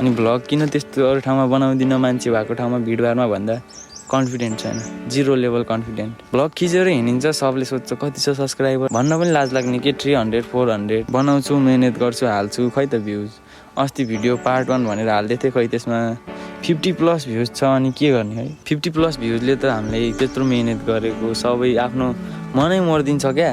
अनि भ्लग किन त्यस्तो अरू ठाउँमा बनाउँदिनँ मान्छे भएको ठाउँमा भिडभाडमा भन्दा कन्फिडेन्ट छैन, जिरो लेभल कन्फिडेन्ट। भ्लग खिचेर हिँडिन्छ, सबले सोध्छ कति छ सब्सक्राइबर भन्न पनि लाज लाग्ने के 300 400 बनाउँछु, मेहनत गर्छु, हाल्छु, खै त भ्युज। अस्ति भिडियो पार्ट 1 भनेर हाल्दै थिएँ, खै त्यसमा 50+ भ्युज छ। अनि के गर्ने है, 50+ भ्युजले त हामीले त्यत्रो मेहनत गरेको सबै आफ्नो मनै मरिदिन्छ क्या।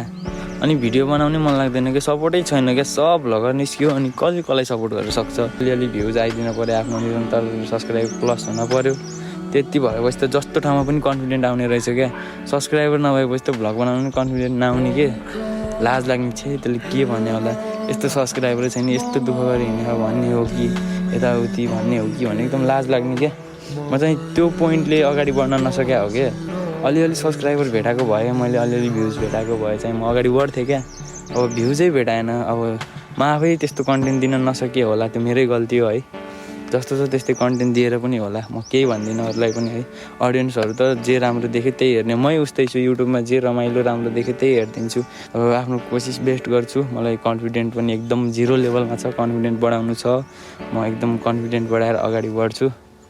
अनि भिडियो बनाउने मन लाग्दैन क्या, सपोर्टै छैन क्या। सब भ्लगर निस्क्यो अनि कसलाई सपोर्ट गर्न सक्छ। अलिअलि भ्युज आइदिनु पऱ्यो, आफ्नो निरन्तर सब्सक्राइब प्लस हुन पऱ्यो। त्यति भएपछि त जस्तो ठाउँमा पनि कन्फिडेन्ट आउने रहेछ क्या। सब्सक्राइबर नभएपछि त भ्लग बनाउनु कन्फिडेन्ट नआउने के, लाज लाग्ने छ। त्यसले के भन्ने होला, यस्तो सब्सक्राइबर छैन, यस्तो दुःख गरी हिँडेर भन्ने हो कि यताउति भन्ने हो कि भने एकदम लाज लाग्ने क्या। म चाहिँ त्यो पोइन्टले अगाडि बढ्न नसक्या हो क्या। अलिअलि सब्सक्राइबर भेटाएको भए, मैले अलिअलि भ्युज भेटाएको भए चाहिँ म अगाडि बढ्थेँ क्या। अब भ्युजै भेटाएन, अब म आफै त्यस्तो कन्टेन्ट दिन नसके होला, त्यो मेरै गल्ती हो है। जस्तो छ त्यस्तै कन्टेन्ट दिएर पनि होला, म केही भन्दिनँ अरूलाई पनि है। अडियन्सहरू त जे राम्रो देखेँ त्यही हेर्ने, मै उस्तै छु। युट्युबमा जे रमाइलो राम्रो देखेँ त्यही हेरिदिन्छु। अब आफ्नो कोसिस बेस्ट गर्छु। मलाई कन्फिडेन्ट पनि एकदम जिरो लेभलमा छ, कन्फिडेन्ट बढाउनु छ। म एकदम कन्फिडेन्ट बढाएर अगाडि बढ्छु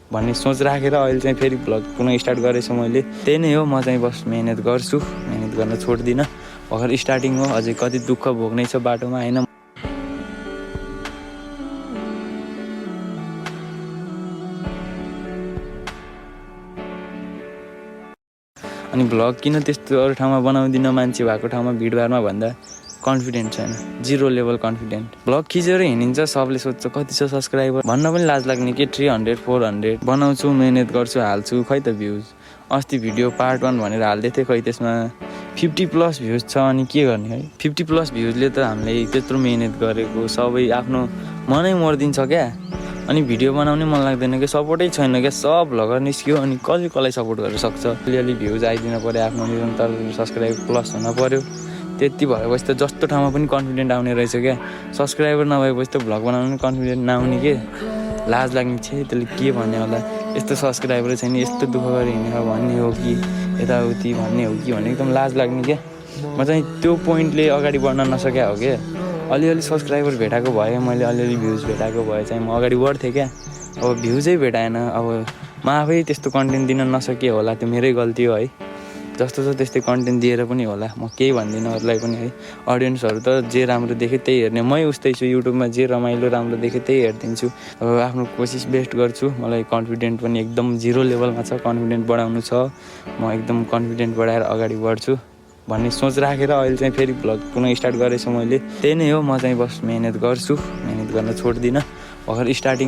भन्ने सोच राखेर अहिले चाहिँ फेरि भ्लग पुनः स्टार्ट गरेछु मैले। त्यही नै हो, म चाहिँ बस मेहनत गर्छु, मेहनत गर्न छोड्दिनँ। भर्खर स्टार्टिङ हो, अझै कति दुःख भोग्नै छ बाटोमा होइन। अनि भ्लग किन त्यस्तो अरू ठाउँमा बनाउँदिनँ मान्छे भएको ठाउँमा भिडभाडमा भन्दा कन्फिडेन्ट छैन, जिरो लेभल कन्फिडेन्ट। भ्लग खिचेर हिँडिन्छ, सबले सोध्छ कति छ सब्सक्राइबर भन्न पनि लाज लाग्ने के 300 400 बनाउँछु, मेहनत गर्छु, हाल्छु, खै त भ्युज। अस्ति भिडियो पार्ट 1 भनेर हाल्दै थिएँ, खै त्यसमा 50+ भ्युज छ। अनि के गर्ने है, 50+ भ्युजले त हामीले त्यत्रो मेहनत गरेको सबै आफ्नो मनै मरिदिन्छ क्या। अनि भिडियो बनाउने मन लाग्दैन क्या, सपोर्टै छैन क्या। सब भ्लगर निस्क्यो अनि कसलाई सपोर्ट गर्न सक्छ। अलिअलि भ्युज आइदिनु पऱ्यो, आफ्नो निरन्तर सब्सक्राइब प्लस हुन पऱ्यो। त्यति भएपछि त जस्तो ठाउँमा पनि कन्फिडेन्ट आउने रहेछ क्या। सब्सक्राइबर नभएपछि त भ्लग बनाउनु कन्फिडेन्ट नआउने के, लाज लाग्ने छ। त्यसले के भन्ने होला, यस्तो सब्सक्राइबर छैन, यस्तो दुःख गरी हिँडेर भन्ने हो कि यताउति भन्ने हो कि भने एकदम लाज लाग्ने क्या। म चाहिँ त्यो पोइन्टले अगाडि बढ्न नसक्या हो क्या। अलिअलि सब्सक्राइबर भेटाएको भए, मैले अलिअलि भ्युज भेटाएको भए चाहिँ म अगाडि बढ्थेँ क्या। अब भ्युजै भेटाएन, अब म आफै त्यस्तो कन्टेन्ट दिन नसके होला, त्यो मेरै गल्ती हो है। जस्तो छ त्यस्तै कन्टेन्ट दिएर पनि होला, म केही भन्दिनँ अरूलाई पनि है। अडियन्सहरू त जे राम्रो देखेँ त्यही हेर्ने, मै उस्तै छु। युट्युबमा जे रमाइलो राम्रो देखेँ त्यही हेरिदिन्छु। अब आफ्नो कोसिस बेस्ट गर्छु। मलाई कन्फिडेन्ट पनि एकदम जिरो लेभलमा छ, कन्फिडेन्ट बढाउनु छ। म एकदम कन्फिडेन्ट बढाएर अगाडि बढ्छु भन्ने सोच राखेर अहिले चाहिँ फेरि भ्लग पुनः स्टार्ट गरेछु मैले। त्यही नै हो, म चाहिँ बस मेहनत गर्छु, मेहनत गर्न छोड्दिनँ। भर्खर स्टार्टिङ